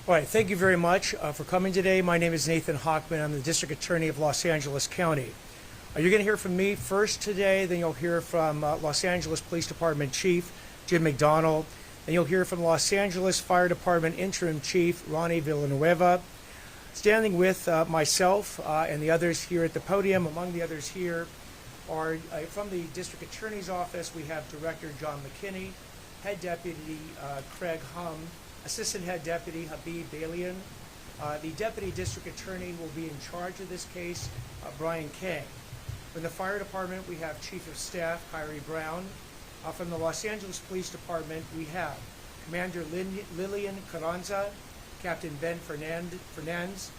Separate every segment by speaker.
Speaker 1: All right, thank you very much for coming today. My name is Nathan Hochman. I'm the District Attorney of Los Angeles County. You're going to hear from me first today, then you'll hear from Los Angeles Police Department Chief Jim McDonald, and you'll hear from Los Angeles Fire Department Interim Chief Ronnie Villanueva. Standing with myself and the others here at the podium, among the others here are from the District Attorney's Office, we have Director John McKinney, Head Deputy Craig Hum, Assistant Head Deputy Habib Balian. The Deputy District Attorney will be in charge of this case, Brian Kang. From the Fire Department, we have Chief of Staff Kyrie Brown. From the Los Angeles Police Department, we have Commander Lillian Carranza, Captain Ben Fernandez,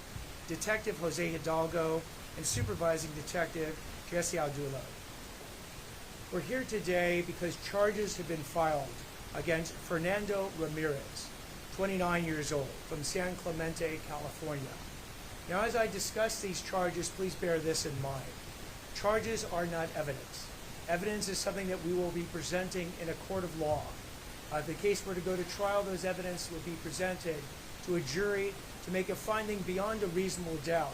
Speaker 1: Detective Jose Hidalgo, and Supervising Detective Jesse Aldulo. We're here today because charges have been filed against Fernando Ramirez, 29 years old, from San Clemente, California. Now, as I discuss these charges, please bear this in mind. Charges are not evidence. Evidence is something that we will be presenting in a court of law. If the case were to go to trial, those evidence would be presented to a jury to make a finding beyond a reasonable doubt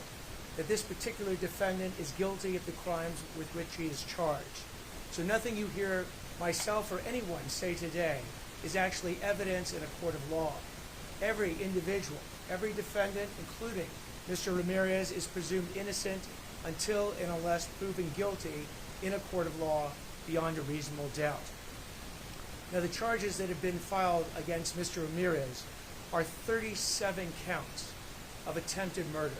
Speaker 1: that this particular defendant is guilty of the crimes with which he is charged. So nothing you hear myself or anyone say today is actually evidence in a court of law. Every individual, every defendant, including Mr. Ramirez, is presumed innocent until and unless proven guilty in a court of law beyond a reasonable doubt. Now, the charges that have been filed against Mr. Ramirez are 37 counts of attempted murder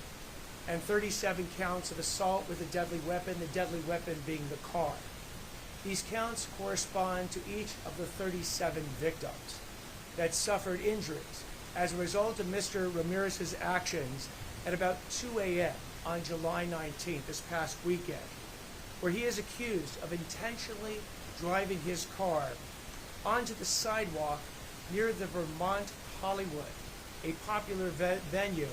Speaker 1: and 37 counts of assault with a deadly weapon, the deadly weapon being the car. These counts correspond to each of the 37 victims that suffered injuries as a result of Mr. Ramirez's actions at about 2 a.m. on July 19th, this past weekend, where he is accused of intentionally driving his car onto the sidewalk near the Vermont Hollywood, a popular venue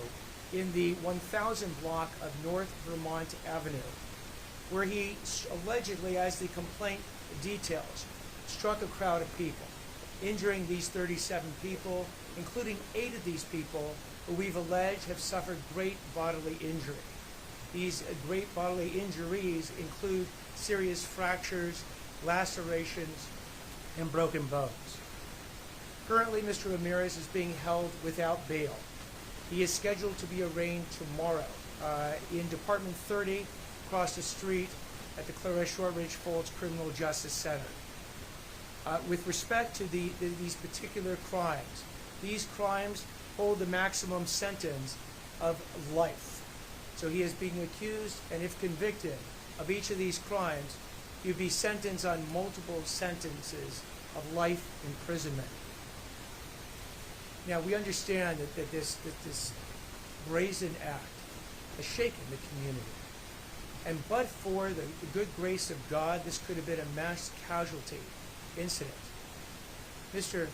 Speaker 1: in the 1000 block of North Vermont Avenue, where he allegedly, as the complaint details, struck a crowd of people, injuring these 37 people, including 8 of these people who we've alleged have suffered great bodily injury. These great bodily injuries include serious fractures, lacerations, and broken bones. Currently, Mr. Ramirez is being held without bail. He is scheduled to be arraigned tomorrow in Department 30 across the street at the Claret Shortridge Falls Criminal Justice Center. With respect to these particular crimes, these crimes hold the maximum sentence of life. So he is being accused, and if convicted of each of these crimes, he'd be sentenced on multiple sentences of life imprisonment. Now, we understand that this brazen act has shaken the community. And but for the good grace of God, this could have been a mass casualty incident. Mr.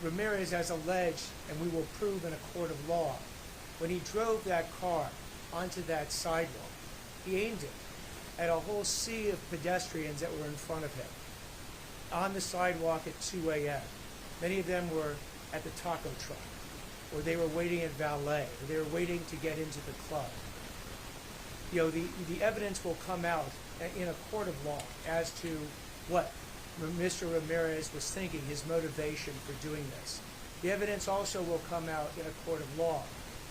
Speaker 1: Ramirez has alleged, and we will prove in a court of law, when he drove that car onto that sidewalk, he aimed it at a whole sea of pedestrians that were in front of him on the sidewalk at 2 a.m. Many of them were at the taco truck, or they were waiting at valet, or they were waiting to get into the club. You know, the evidence will come out in a court of law as to what Mr. Ramirez was thinking, his motivation for doing this. The evidence also will come out in a court of law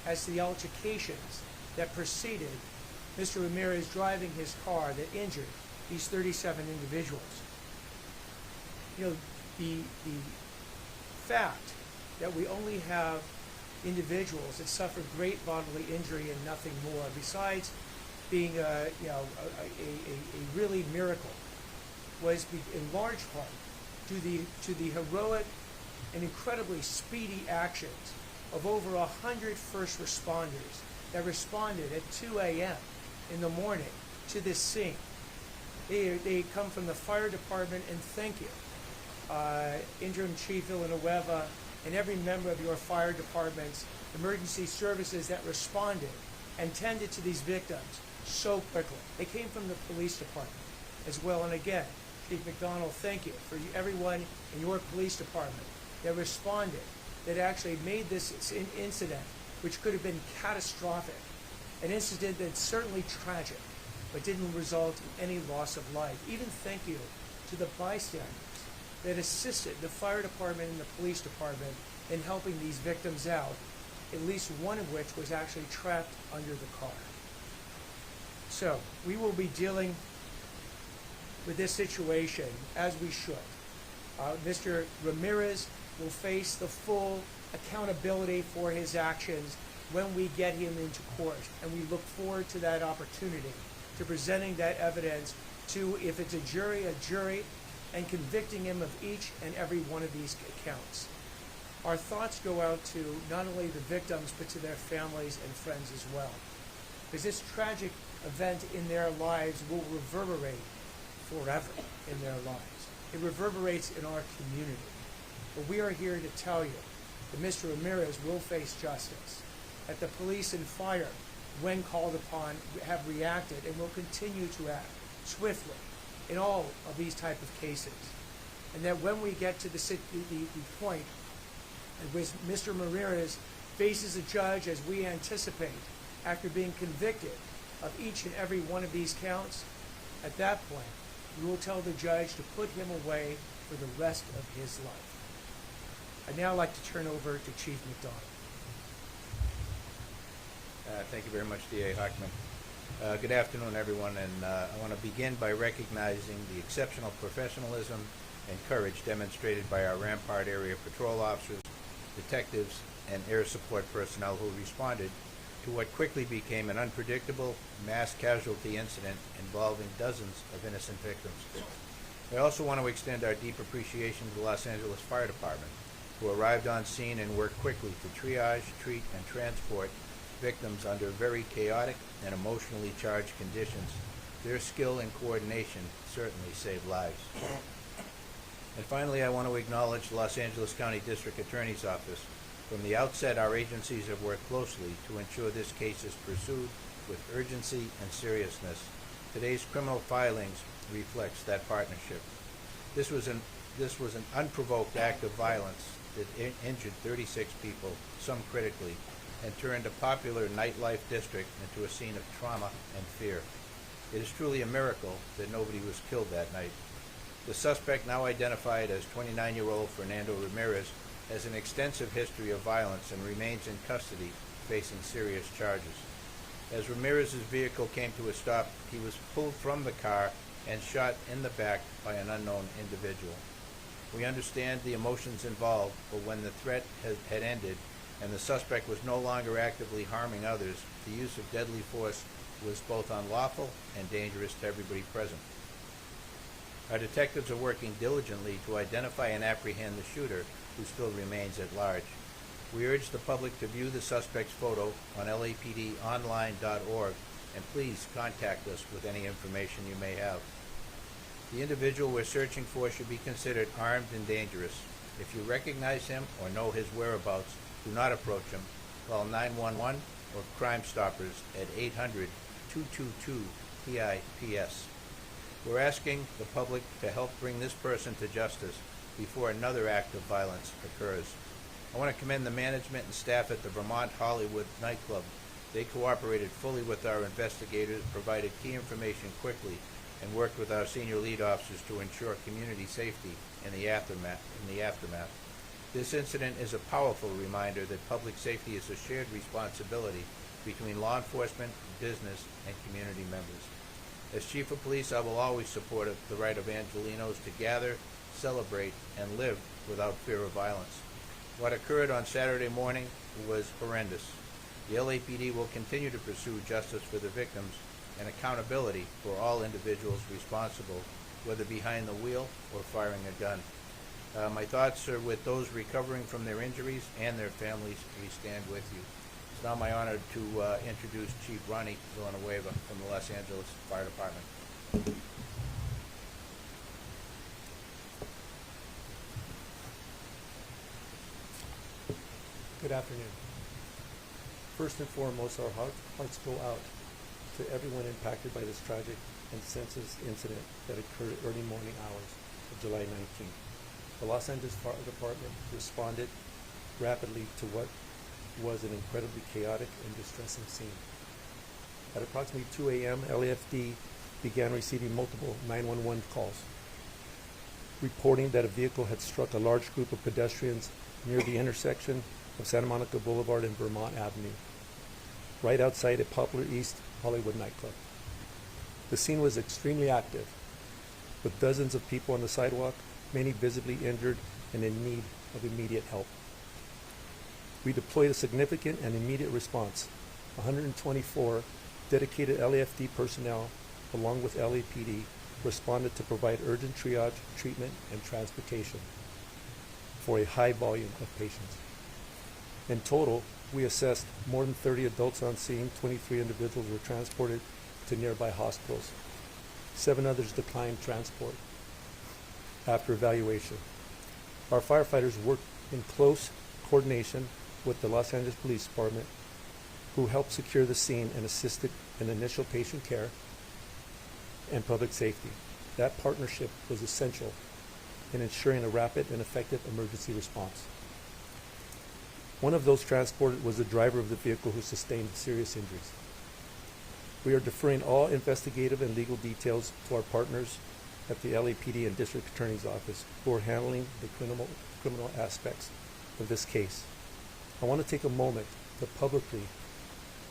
Speaker 1: as to the altercations that preceded Mr. Ramirez driving his car that injured these 37 individuals. You know, the fact that we only have individuals that suffer great bodily injury and nothing more, besides being a really miracle, was in large part to the heroic and incredibly speedy actions of over 100 first responders that responded at 2 a.m. in the morning to this scene. They come from the fire department, and thank you, Interim Chief Villanueva, and every member of your fire department's emergency services that responded and tended to these victims so quickly. They came from the police department as well. And again, Chief McDonald, thank you for everyone in your police department that responded that actually made this incident, which could have been catastrophic, an incident that's certainly tragic, but didn't result in any loss of life. Even thank you to the bystanders that assisted the fire department and the police department in helping these victims out, at least one of which was actually trapped under the car. So we will be dealing with this situation as we should. Mr. Ramirez will face the full accountability for his actions when we get him into court, and we look forward to that opportunity, to presenting that evidence to, if it's a jury, and convicting him of each and every one of these counts. Our thoughts go out to not only the victims, but to their families and friends as well, because this tragic event in their lives will reverberate forever in their lives. It reverberates in our community. But we are here to tell you that Mr. Ramirez will face justice, that the police and fire, when called upon, have reacted and will continue to act swiftly in all of these type of cases. And that when we get to the point at which Mr. Ramirez faces a judge, as we anticipate, after being convicted of each and every one of these counts, at that point, we will tell the judge to put him away for the rest of his life. I'd now like to turn over to Chief McDonald.
Speaker 2: Thank you very much, D.A. Hochman. Good afternoon, everyone, and I want to begin by recognizing the exceptional professionalism and courage demonstrated by our Rampart area patrol officers, detectives, and air support personnel who responded to what quickly became an unpredictable mass casualty incident involving dozens of innocent victims. I also want to extend our deep appreciation to the Los Angeles Fire Department, who arrived on scene and worked quickly to triage, treat, and transport victims under very chaotic and emotionally charged conditions. Their skill and coordination certainly saved lives. And finally, I want to acknowledge the Los Angeles County District Attorney's Office. From the outset, our agencies have worked closely to ensure this case is pursued with urgency and seriousness. Today's criminal filings reflects that partnership. This was an unprovoked act of violence that injured 36 people, some critically, and turned a popular nightlife district into a scene of trauma and fear. It is truly a miracle that nobody was killed that night. The suspect, now identified as 29-year-old Fernando Ramirez, has an extensive history of violence and remains in custody, facing serious charges. As Ramirez's vehicle came to a stop, he was pulled from the car and shot in the back by an unknown individual. We understand the emotions involved, but when the threat had ended and the suspect was no longer actively harming others, the use of deadly force was both unlawful and dangerous to everybody present. Our detectives are working diligently to identify and apprehend the shooter, who still remains at large. We urge the public to view the suspect's photo on lapdonline.org, and please contact us with any information you may have. The individual we're searching for should be considered armed and dangerous. If you recognize him or know his whereabouts, do not approach him. Call 911 or Crime Stoppers at 800-222-PIPS. We're asking the public to help bring this person to justice before another act of violence occurs. I want to commend the management and staff at the Vermont Hollywood nightclub. They cooperated fully with our investigators, provided key information quickly, and worked with our senior lead officers to ensure community safety in the aftermath. This incident is a powerful reminder that public safety is a shared responsibility between law enforcement, business, and community members. As Chief of Police, I will always support the right of Angelenos to gather, celebrate, and live without fear of violence. What occurred on Saturday morning was horrendous. The LAPD will continue to pursue justice for the victims and accountability for all individuals responsible, whether behind the wheel or firing a gun. My thoughts are with those recovering from their injuries and their families. We stand with you. It's now my honor to introduce Chief Ronnie Villanueva from the Los Angeles Fire Department.
Speaker 3: Good afternoon. First and foremost, our hearts go out to everyone impacted by this tragic and senseless incident that occurred early morning hours of July 19th. The Los Angeles Fire Department responded rapidly to what was an incredibly chaotic and distressing scene. At approximately 2 a.m., LAFD began receiving multiple 911 calls, reporting that a vehicle had struck a large group of pedestrians near the intersection of Santa Monica Boulevard and Vermont Avenue, right outside a popular East Hollywood nightclub. The scene was extremely active, with dozens of people on the sidewalk, many visibly injured and in need of immediate help. We deployed a significant and immediate response. 124 dedicated LAFD personnel, along with LAPD, responded to provide urgent triage, treatment, and transportation for a high volume of patients. In total, we assessed more than 30 adults on scene. 23 individuals were transported to nearby hospitals. 7 others declined transport after evaluation. Our firefighters worked in close coordination with the Los Angeles Police Department, who helped secure the scene and assisted in initial patient care and public safety. That partnership was essential in ensuring a rapid and effective emergency response. One of those transported was the driver of the vehicle who sustained serious injuries. We are deferring all investigative and legal details to our partners at the LAPD and District Attorney's Office, who are handling the criminal aspects of this case. I want to take a moment to publicly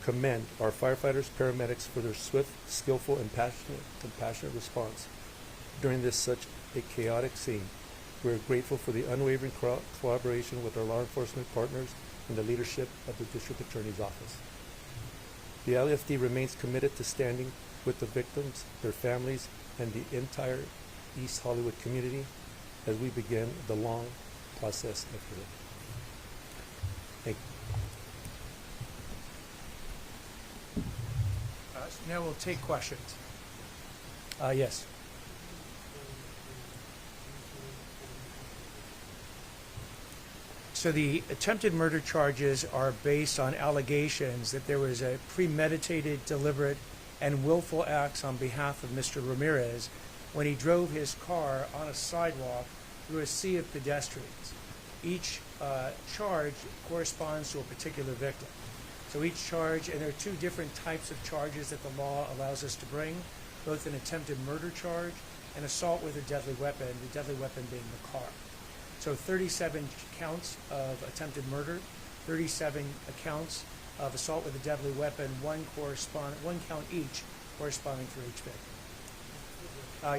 Speaker 3: commend our firefighters, paramedics for their swift, skillful, and compassionate response during this such a chaotic scene. We are grateful for the unwavering collaboration with our law enforcement partners and the leadership of the District Attorney's Office. The LAFD remains committed to standing with the victims, their families, and the entire East Hollywood community as we begin the long process of healing. Thank you.
Speaker 1: So now we'll take questions. Yes. So the attempted murder charges are based on allegations that there was a premeditated, deliberate, and willful acts on behalf of Mr. Ramirez when he drove his car on a sidewalk through a sea of pedestrians. Each charge corresponds to a particular victim. So each charge, and there are 2 different types of charges that the law allows us to bring, both an attempted murder charge and assault with a deadly weapon, the deadly weapon being the car. So 37 counts of attempted murder, 37 counts of assault with a deadly weapon, one count each corresponding for each victim.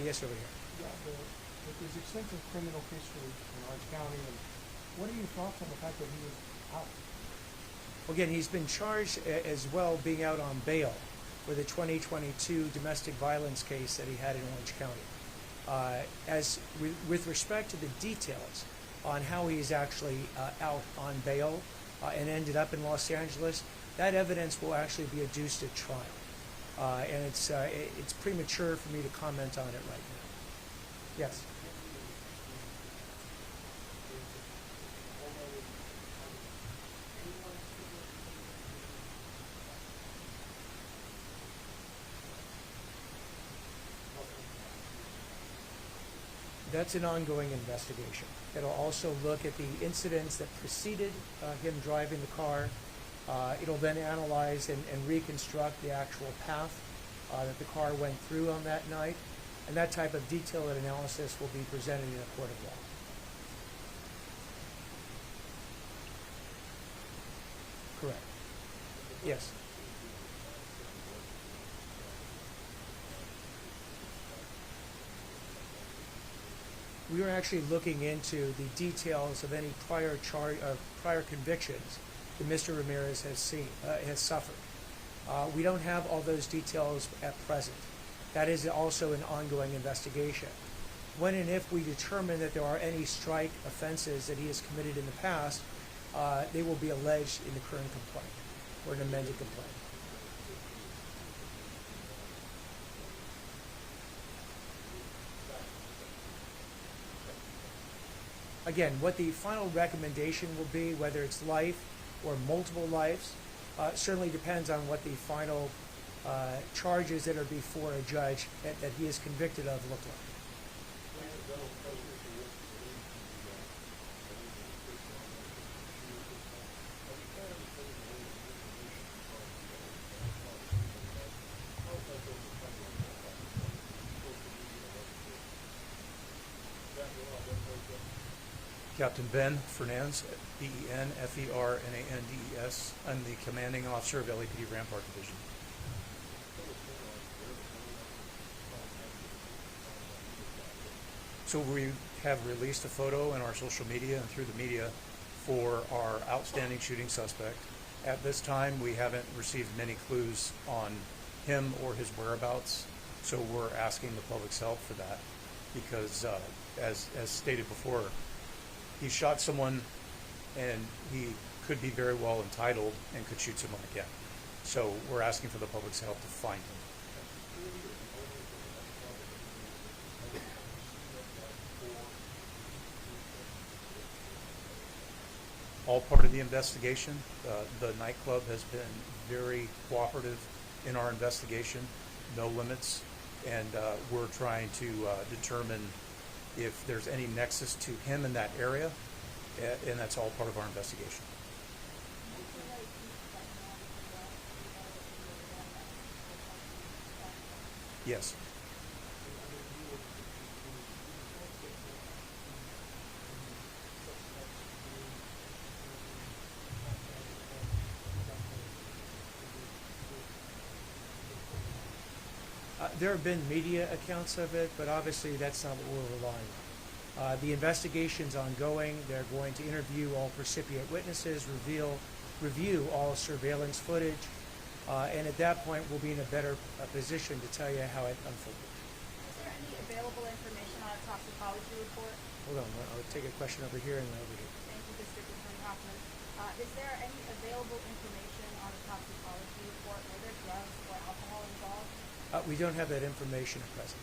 Speaker 1: Yes, over here.
Speaker 4: Yeah, with his extensive criminal history in Orange County, and what are your thoughts on the fact that he was out?
Speaker 1: Well, again, he's been charged as well being out on bail with a 2022 domestic violence case that he had in Orange County. With respect to the details on how he is actually out on bail and ended up in Los Angeles, that evidence will actually be adduced at trial. And it's premature for me to comment on it right now. Yes. That's an ongoing investigation. It'll also look at the incidents that preceded him driving the car. It'll then analyze and reconstruct the actual path that the car went through on that night. And that type of detailed analysis will be presented in a court of law. Correct. Yes. We were actually looking into the details of any prior convictions that Mr. Ramirez has suffered. We don't have all those details at present. That is also an ongoing investigation. When and if we determine that there are any strike offenses that he has committed in the past, they will be alleged in the current complaint or an amended complaint. Again, what the final recommendation will be, whether it's life or multiple lives, certainly depends on what the final charges that are before a judge that he is convicted of look like.
Speaker 3: Captain Ben Fernandez, BenFernandez. I'm the commanding officer of LAPD Rampart Division. So we have released a photo in our social media and through the media for our outstanding shooting suspect. At this time, we haven't received many clues on him or his whereabouts, so we're asking the public's help for that because, as stated before, he shot someone and he could be very well entitled and could shoot someone again. So we're asking for the public's help to find him. All part of the investigation. The nightclub has been very cooperative in our investigation, no limits, and we're trying to determine if there's any nexus to him in that area, and that's all part of our investigation. Yes.
Speaker 1: There have been media accounts of it, but obviously that's not what we're relying on. The investigation's ongoing. They're going to interview all recipient witnesses, review all surveillance footage, and at that point we'll be in a better position to tell you how it unfolded.
Speaker 5: Is there any available information on a toxicology report?
Speaker 1: Hold on, I'll take a question over here and then over here.
Speaker 5: Thank you, District Attorney Hochman. Is there any available information on a toxicology report? Were there drugs or alcohol involved?
Speaker 1: We don't have that information at present.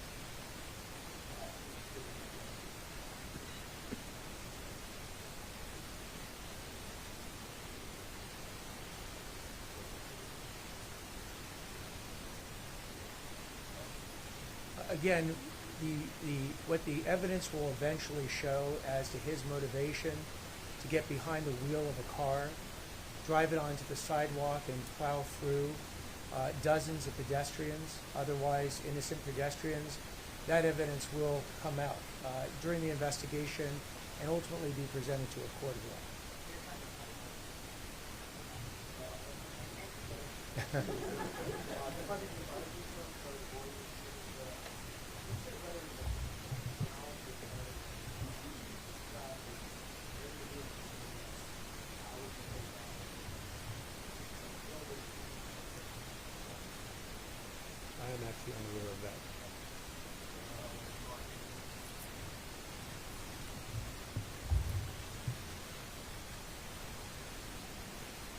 Speaker 1: Again, what the evidence will eventually show as to his motivation to get behind the wheel of a car, drive it onto the sidewalk and plow through dozens of pedestrians, otherwise innocent pedestrians, that evidence will come out during the investigation and ultimately be presented to a court of law.
Speaker 3: I am actually unaware of that.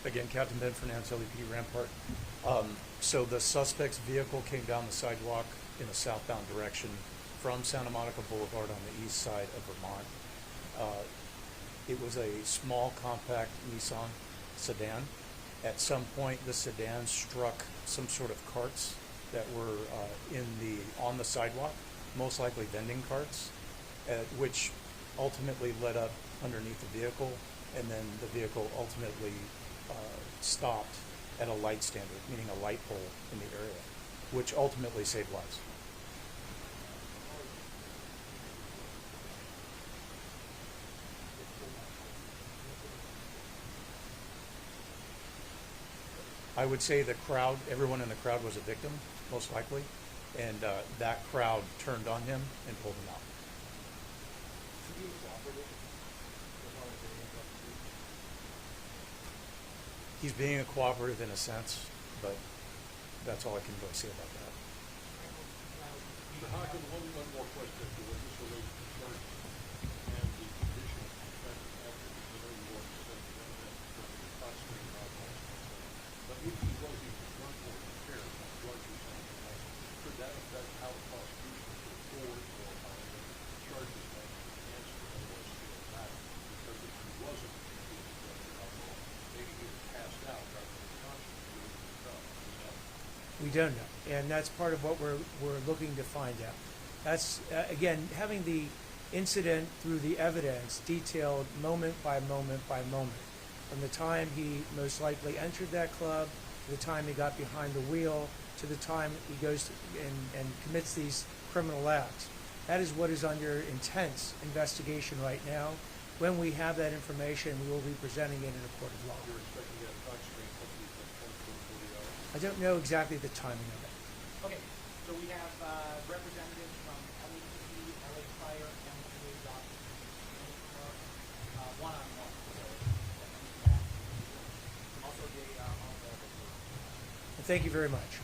Speaker 3: Again, Captain Ben Fernandez, LAPD Rampart. So the suspect's vehicle came down the sidewalk in a southbound direction from Santa Monica Boulevard on the east side of Vermont. It was a small, compact Nissan sedan. At some point, the sedan struck some sort of carts that were on the sidewalk, most likely vending carts, which ultimately led up underneath the vehicle, and then the vehicle ultimately stopped at a light standard, meaning a light pole in the area, which ultimately saved lives. I would say the crowd, everyone in the crowd was a victim, most likely, and that crowd turned on him and pulled him out. He's being a cooperative in a sense, but that's all I can really say about that.
Speaker 6: Mr. Hochman, one more question to what this relates to charges and the condition of defendant after the know you already said that the prosecuting alcohol. But if he was even drunk or impaired on drugs or something else, could that affect how the prosecution could forward or how the charges might be answered and was still matter? Because if he wasn't using drugs or alcohol, maybe he was passed out rather than conscious of
Speaker 1: We don't know, and that's part of what we're looking to find out. That's again, having the incident through the evidence detailed moment by moment by moment, from the time he most likely entered that club to the time he got behind the wheel to the time he goes and commits these criminal acts. That is what is under intense investigation right now, When we have that information, we will be presenting it in a court of law.
Speaker 6: You're expecting that talk screen hopefully within 24 hours.
Speaker 1: I don't know exactly the timing of it.
Speaker 7: Okay, so we have representatives from LAPD, LA Fire, MTA, Doctors, one-on-one. So that. Also, they are all available.
Speaker 1: And thank you very much.